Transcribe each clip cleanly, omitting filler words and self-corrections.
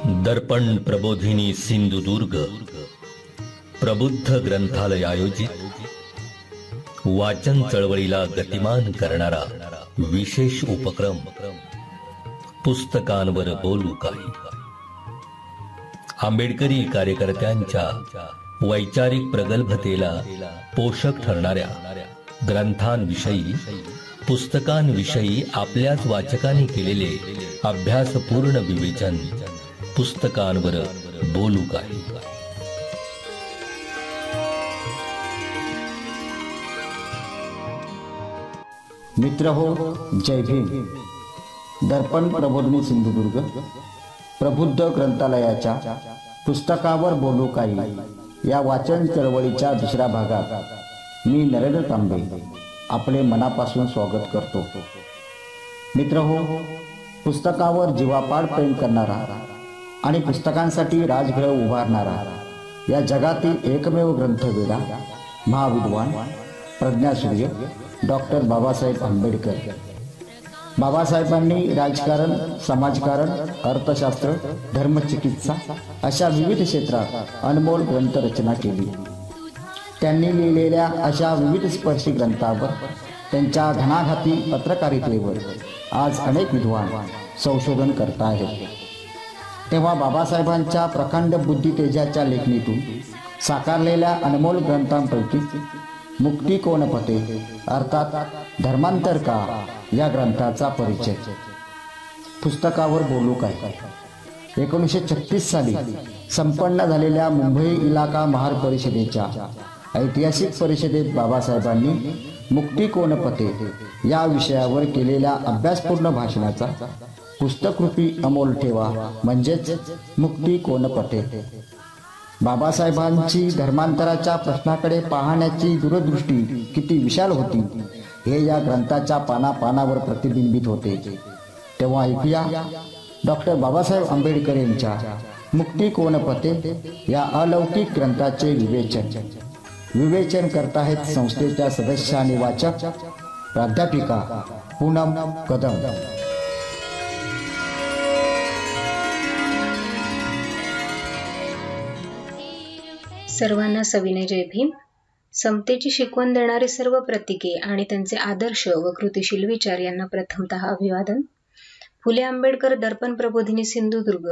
दर्पण प्रबोधिनी सिंधुदुर्ग प्रबुद्ध ग्रंथालय आयोजित वाचन चळवळीला गतिमान करणारा विशेष उपक्रम पुस्तकांवर बोलू काही. आंबेडकरी कार्यकर्त्यांच्या वैचारिक प्रगल्भतेला पोषक ठरणाऱ्या ग्रंथांविषयी, पुस्तकांविषयी आपल्याच वाचकांनी केलेले अभ्यासपूर्ण विवेचन. पुस्तकांवर बोलू काही. मित्र हो, जय भीम. दर्पण प्रबोधिनी सिंधुदुर्ग प्रबुद्ध ग्रंथालयाच्या पुस्तकावर बोलू काही या वाचन चळवळीच्या दुसऱ्या भागात मी नरेंद्र तांबे आपले मनापासून स्वागत करतो. मित्र हो, पुस्तकावर जीवापाड प्रेम करणारा आणि पुस्तकांसाठी राजगृह उभारणारा या जगातील एकमेव ग्रंथवेडा महाविद्वान प्रज्ञासूर्य डॉक्टर बाबासाहेब आंबेडकर. बाबासाहेबांनी राजकारण, समाजकारण, अर्थशास्त्र, धर्मचिकित्सा अशा विविध क्षेत्रात अनमोल ग्रंथरचना केली. त्यांनी लिहिलेल्या अशा विविध स्पर्शी ग्रंथावर, त्यांच्या घणाघाती पत्रकारितेवर आज अनेक विद्वान संशोधन करत आहेत. तेव्हा बाबासाहेबांच्या प्रखंड बुद्धितेजाच्या लेखणीतून साकारलेल्या अनमोल ग्रंथांपैकी मुक्ती कोण पथे अर्थात धर्मांतर का या ग्रंथाचा परिचय. पुस्तकावर बोलू काय. 1936 साली संपन्न झालेल्या मुंबई इलाका महार परिषदेच्या ऐतिहासिक परिषदेत बाबासाहेबांनी मुक्ती कोण पथे या विषयावर केलेल्या अभ्यासपूर्ण भाषणाचा पुस्तकरूपी अमोल ठेवा म्हणजेच मुक्ती कोण पथे. बाबासाहेबांची धर्मांतराच्या प्रश्नाकडे पाहण्याची दूरदृष्टी किती विशाल होती हे या ग्रंथाच्या पानापानावर प्रतिबिंबित होते. तेव्हा ऐकूया डॉक्टर बाबासाहेब आंबेडकर यांच्या मुक्ती कोण पथे या अलौकिक ग्रंथाचे विवेचन करताहेत संस्थेच्या सदस्य आणि वाचक प्राध्यापिका पूनम कदम. सर्वांना सविनय जय भीम. समतेची शिकवण देणारे सर्व प्रतीके आणि त्यांचे आदर्श व कृतिशील विचार यांना प्रथमतः अभिवादन. फुले आंबेडकर दर्पण प्रबोधिनी सिंधुदुर्ग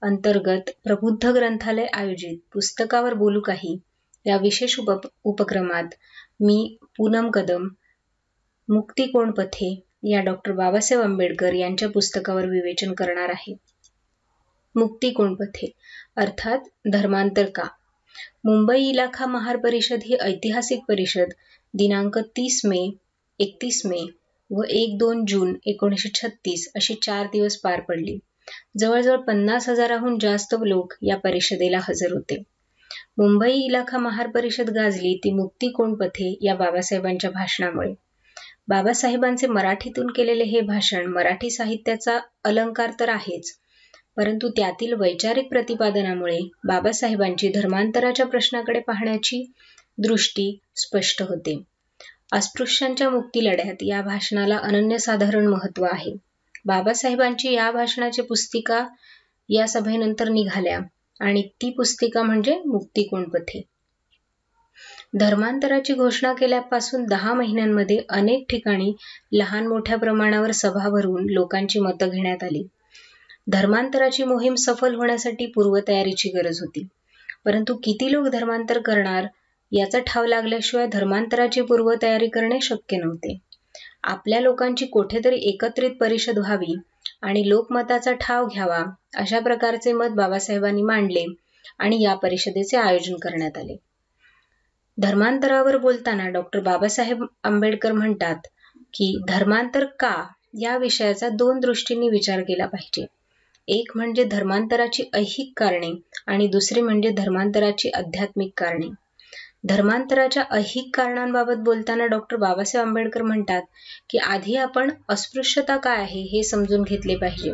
अंतर्गत प्रबुद्ध ग्रंथालय आयोजित पुस्तकावर बोलू काही या विशेष उपक्रमात मी पूनम कदम मुक्ती कोण पथे या डॉक्टर बाबासाहेब आंबेडकर यांच्या पुस्तकावर विवेचन करणार आहे. मुक्ती कोण पथे अर्थात धर्मांतर का. मुंबई इलाखा महार परिषद ही ऐतिहासिक परिषद दिनांक 30 मे, 31 मे व 1-2 जून 1936 अशी 4 दिवस पार पडली. जवळजवळ 50,000हून जास्त लोक या परिषदेला हजर होते. मुंबई इलाखा महार परिषद गाजली ती मुक्ती कोण पथे या बाबासाहेबांच्या भाषणामुळे. बाबासाहेबांचे मराठीतून केलेले हे भाषण मराठी साहित्याचा अलंकार तर आहेच, परंतु त्यातील वैचारिक प्रतिपादनामुळे बाबासाहेबांची धर्मांतराच्या प्रश्नाकडे पाहण्याची दृष्टी स्पष्ट होते. अस्पृश्यांच्या मुक्ती लढ्यात या भाषणाला अनन्यसाधारण महत्त्व आहे. बाबासाहेबांची या भाषणाची पुस्तिका या सभेनंतर निघाल्या आणि ती पुस्तिका म्हणजे मुक्ती कोण पथे. धर्मांतराची घोषणा केल्यापासून 10 महिन्यांमध्ये अनेक ठिकाणी लहान मोठ्या प्रमाणावर सभा भरवून लोकांची मतं घेण्यात आली. धर्मांतराची मोहीम सफल होण्यासाठी पूर्वतयारीची गरज होती, परंतु किती लोक धर्मांतर करणार याचा ठाव लागल्याशिवाय धर्मांतराची पूर्वतयारी करणे शक्य नव्हते. आपल्या लोकांची कोठेतरी एकत्रित परिषद व्हावी आणि लोकमताचा ठाव घ्यावा अशा प्रकारचे मत बाबासाहेबांनी मांडले आणि या परिषदेचे आयोजन करण्यात आले. धर्मांतरावर बोलताना डॉक्टर बाबासाहेब आंबेडकर म्हणतात की धर्मांतर का या विषयाचा 2 दृष्टींनी विचार केला पाहिजे. एक म्हणजे धर्मांतराची ऐहिक कारणे आणि दुसरी म्हणजे धर्मांतराची आध्यात्मिक कारणे. धर्मांतराच्या ऐहिक कारणांबाबत बोलताना डॉक्टर बाबासाहेब आंबेडकर म्हणतात की आधी आपण अस्पृश्यता काय आहे हे समजून घेतले पाहिजे.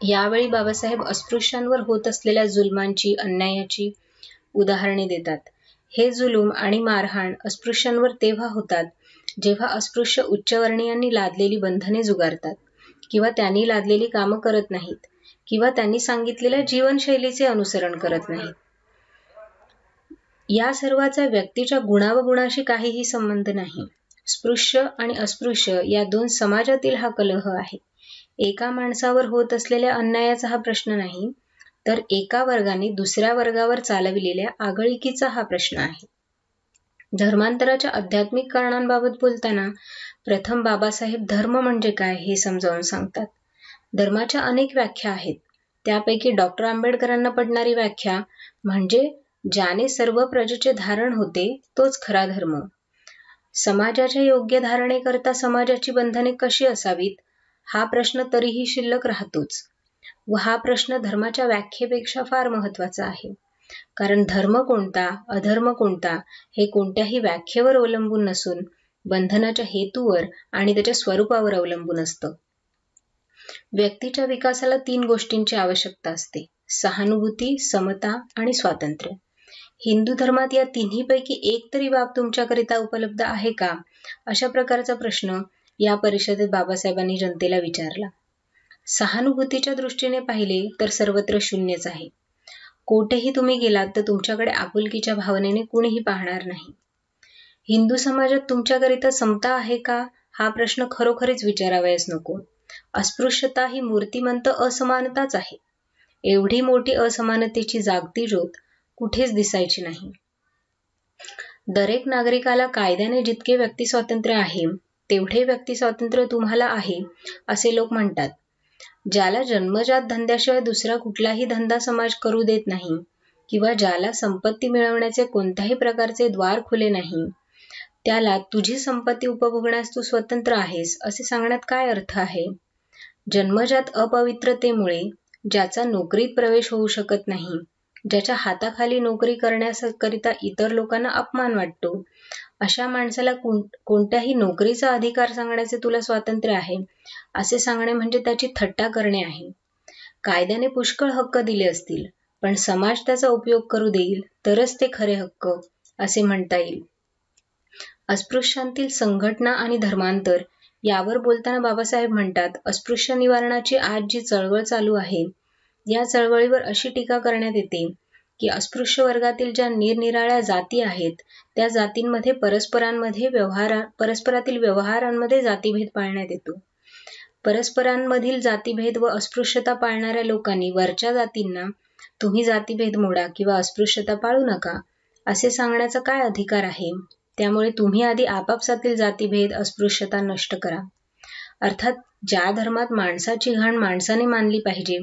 यावेळी बाबासाहेब अस्पृश्यांवर होत असलेल्या जुलमांची, अन्यायाची उदाहरणे देतात. हे जुलूम आणि मारहाण अस्पृश्यांवर तेव्हा होतात जेव्हा अस्पृश्य उच्चवर्णीयांनी लादलेली बंधने जुगारतात किंवा त्यांनी लादलेली कामं करत नाहीत. किंवा त्यांनी सांगितलेल्या जीवनशैलीचे अनुसरण करत नाहीत. या सर्वाचा व्यक्तीच्या गुणावगुणाशी काहीही संबंध नाही. स्पृश्य आणि अस्पृश्य या दोन समाजातील हा कलह आहे. एका माणसावर होत असलेल्या अन्यायाचा हा प्रश्न नाही, तर एका वर्गाने दुसऱ्या वर्गावर चालविलेल्या आगळिकीचा हा प्रश्न आहे. धर्मांतराच्या आध्यात्मिक कारणांबाबत बोलताना प्रथम बाबासाहेब धर्म म्हणजे काय हे समजावून सांगतात. धर्माच्या अनेक व्याख्या आहेत. त्यापैकी डॉक्टर आंबेडकरांना पडणारी व्याख्या म्हणजे ज्याने सर्व प्रजेचे धारण होते तोच खरा धर्म. समाजाच्या योग्य धारणेकरता समाजाची बंधने कशी असावीत हा प्रश्न तरीही शिल्लक राहतोच, व हा प्रश्न धर्माच्या व्याख्येपेक्षा फार महत्वाचा आहे. कारण धर्म कोणता, अधर्म कोणता हे कोणत्याही व्याख्येवर अवलंबून नसून बंधनाच्या हेतूवर आणि त्याच्या स्वरूपावर अवलंबून असतं. व्यक्तीच्या विकासाला 3 गोष्टींची आवश्यकता असते: सहानुभूती, समता आणि स्वातंत्र्य. हिंदू धर्मात या तिन्हीपैकी एक तरी बाब तुमच्याकरिता उपलब्ध आहे का, अशा प्रकारचा प्रश्न या परिषदेत बाबासाहेबांनी जनतेला विचारला. सहानुभूतीच्या दृष्टीने पाहिले तर सर्वत्र शून्यच आहे. कोठेही तुम्ही गेलात तर तुमच्याकडे आपुलकीच्या भावनेने कुणीही पाहणार नाही. हिंदू समाजात तुमच्याकरिता समता आहे का हा प्रश्न खरोखरीच विचारावयास नको. अस्पृश्यता ही मूर्तिमंत असमानताच आहे. एवढी मोठी असमानतेची जागती ज्योत कुठेच दिसायची नाही. दरेक नागरिकाला कायद्याने जितके व्यक्ती स्वातंत्र्य आहे तेवढे व्यक्ती स्वातंत्र्य तुम्हाला आहे असे लोक म्हणतात. ज्याला जन्मजात धंद्याशिवाय दुसरा कुठलाही धंदा समाज करू देत नाही किंवा ज्याला संपत्ती मिळवण्याचे कोणत्याही प्रकारचे द्वार खुले नाही, त्याला तुझी संपत्ती उपभोगण्यास तू स्वतंत्र आहेस असे सांगण्यात काय अर्थ आहे? जन्मजात अपवित्रतेमुळे ज्याचा नोकरीत प्रवेश होऊ शकत नाही, ज्याच्या हाताखाली नोकरी करण्याकरिता इतर लोकांना अपमान वाटतो, अशा माणसाला कोणत्याही नोकरीचा अधिकार सांगण्याचे तुला स्वातंत्र्य आहे असे सांगणे म्हणजे त्याची थट्टा करणे आहे. कायद्याने पुष्कळ हक्क दिले असतील, पण समाज त्याचा उपयोग करू देईल तरच ते खरे हक्क असे म्हणता येईल. अस्पृश्यांतील संघटना आणि धर्मांतर यावर बोलताना बाबासाहेब म्हणतात, अस्पृश्य निवारणाची आज जी चळवळ चालू आहे या चळवळीवर अशी टीका करण्यात येते की अस्पृश्य वर्गातील ज्या निरनिराळ्या जाती आहेत त्या जातींमध्ये परस्परातील व्यवहारांमध्ये जातीभेद पाळण्यात येतो. परस्परांमधील जातीभेद व अस्पृश्यता पाळणाऱ्या लोकांनी वरच्या जातींना तुम्ही जातीभेद मोडा किंवा अस्पृश्यता पाळू नका असे सांगण्याचा काय अधिकार आहे? त्यामुळे तुम्ही आधी आपापसातील जातीभेद अस्पृश्यता नष्ट करा. अर्थात ज्या धर्मात माणसाची घाण माणसाने मानली पाहिजे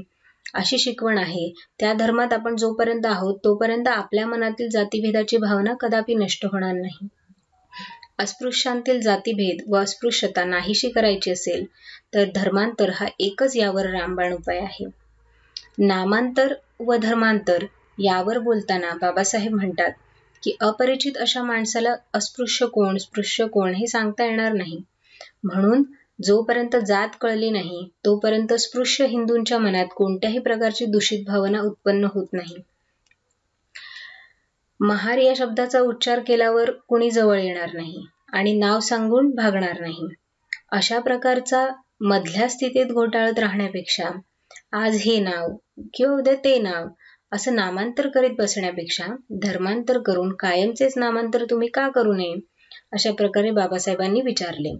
अशी शिकवण आहे त्या धर्मात आपण जोपर्यंत आहोत तोपर्यंत आपल्या मनातील जातीभेदाची भावना कदापि नष्ट होणार नाही. अस्पृश्यांतील जातीभेद व अस्पृश्यता नाहीशी करायची असेल तर धर्मांतर हा एकच यावर रामबाण उपाय आहे. नामांतर व धर्मांतर यावर बोलताना बाबासाहेब म्हणतात की अपरिचित अशा माणसाला अस्पृश्य कोण स्पृश्य कोण हे सांगता येणार नाही. म्हणून जोपर्यंत जात कळली नाही तोपर्यंत स्पृश्य हिंदूंच्या मनात कोणत्याही प्रकारची दूषित भावना उत्पन्न होत नाही. महार या शब्दाचा उच्चार केल्यावर कुणी जवळ येणार नाही आणि नाव सांगून भागणार नाही. अशा प्रकारचा मधल्या स्थितीत घोटाळत राहण्यापेक्षा आज हे नाव किंवा उद्या ते नाव असं नामांतर करीत बसण्यापेक्षा धर्मांतर करून कायमचेच नामांतर तुम्ही का करू नये अशा प्रकारे बाबासाहेबांनी विचारले.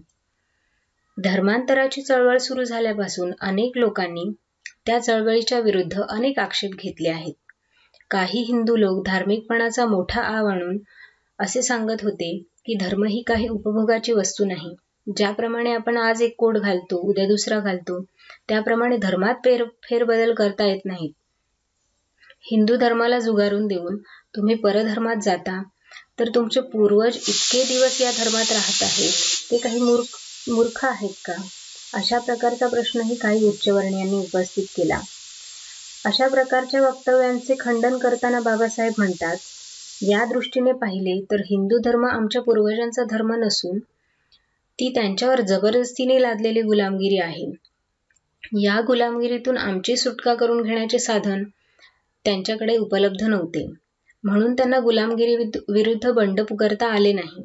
धर्मांतराची चळवळ सुरू झाल्यापासून अनेक लोकांनी त्या चळवळीच्या विरुद्ध अनेक आक्षेप घेतले आहेत. काही हिंदू लोक धार्मिकपणाचा मोठा आव आणून असे सांगत होते की धर्म ही काही उपभोगाची वस्तू नाही. ज्याप्रमाणे आपण आज एक कोट घालतो उद्या दुसरा घालतो त्याप्रमाणे धर्मात फेरबदल करता येत नाहीत. हिंदू धर्माला जुगारून देऊन तुम्ही परधर्मात जाता तर तुमचे पूर्वज इतके दिवस या धर्मात राहत आहेत ते काही मूर्ख आहेत का? अशा प्रकारचा प्रश्नही काही उच्चवर्णीयांनी उपस्थित केला. अशा प्रकारच्या वक्तव्यांचे खंडन करताना बाबासाहेब म्हणतात, या दृष्टीने पाहिले तर हिंदू धर्म आमच्या पूर्वजांचा धर्म नसून ती त्यांच्यावर जबरदस्तीने लादलेली गुलामगिरी आहे. या गुलामगिरीतून आमची सुटका करून घेण्याचे साधन त्यांच्याकडे उपलब्ध नव्हते, म्हणून त्यांना गुलामगिरी विरुद्ध बंड पुकारता आले नाही.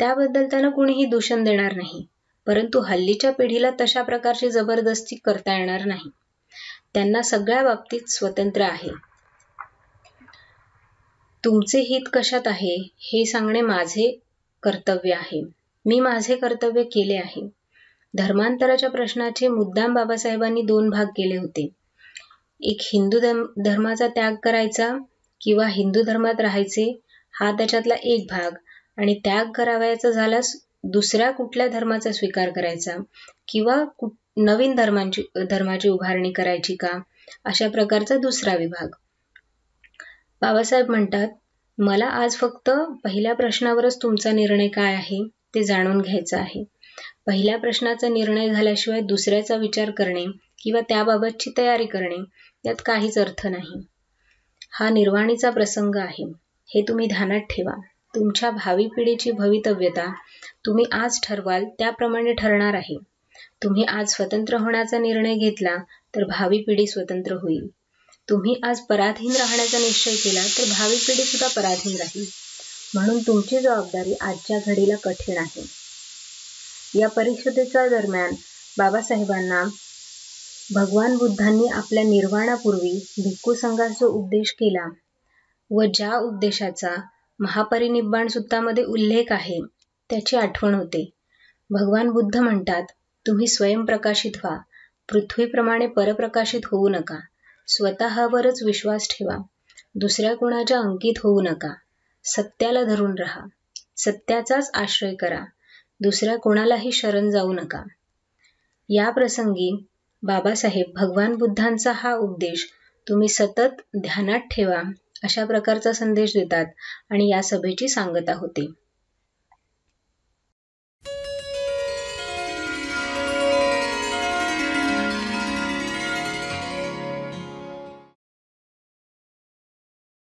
त्याबद्दल त्यांना कुणीही दूषण देणार नाही, परंतु हल्लीच्या पिढीला तशा प्रकारची जबरदस्ती करता येणार नाही. त्यांना सगळ्या बाबतीत स्वातंत्र्य आहे. तुमचे हित कशात आहे हे सांगणे माझे कर्तव्य आहे. मी माझे कर्तव्य केले आहे. धर्मांतराच्या प्रश्नाचे मुद्दाम बाबासाहेबांनी 2 भाग केले होते. एक हिंदू धर्माचा त्याग करायचा किंवा हिंदू धर्मात राहायचे हा त्याच्यातला एक भाग, आणि त्याग करावयाचा झाल्यास दुसऱ्या कुठल्या धर्माचा स्वीकार करायचा किंवा नवीन धर्माची उभारणी करायची का, अशा प्रकारचा दुसरा विभाग. बाबासाहेब म्हणतात, मला आज फक्त पहिल्या प्रश्नावरच तुमचा निर्णय काय आहे ते जाणून घ्यायचं आहे. पहिल्या प्रश्नाचा निर्णय झाल्याशिवाय दुसऱ्याचा विचार करणे किंवा त्याबाबतची तयारी करणे यात काहीच अर्थ नाही. हा निर्वाणीचा प्रसंग आहे हे तुम्ही ध्यानात ठेवा. तुमच्या भावी पिढीची भवितव्यता तुम्ही आज ठरवाल त्याप्रमाणे ठरणार आहे. तुम्ही आज स्वतंत्र होण्याचा निर्णय घेतला तर भावी पिढी स्वतंत्र होईल. तुम्ही आज पराधीन राहण्याचा निश्चय केला तर भावी पिढी सुद्धा पराधीन राहील. म्हणून तुमची जबाबदारी आजच्या घडीला कठीण आहे. या परिषदेच्या दरम्यान बाबासाहेबांना भगवान बुद्धांनी आपल्या निर्वाणापूर्वी भिक्खू संघाचा उपदेश केला व ज्या उपदेशाचा महापरिनिब्बाण सूत्रामध्ये उल्लेख आहे त्याची आठवण होते. भगवान बुद्ध म्हणतात, तुम्ही स्वयंप्रकाशित व्हा, पृथ्वीप्रमाणे परप्रकाशित होऊ नका. स्वतःवरच विश्वास ठेवा, दुसऱ्या कोणाच्या अंकित होऊ नका. सत्याला धरून राहा, सत्याचाच आश्रय करा, दुसऱ्या कोणालाही शरण जाऊ नका. या प्रसंगी बाबासाहेब भगवान बुद्धांचा हा उपदेश तुम्ही सतत ध्यानात ठेवा अशा प्रकारचा संदेश देतात आणि या सभेची सांगता होते.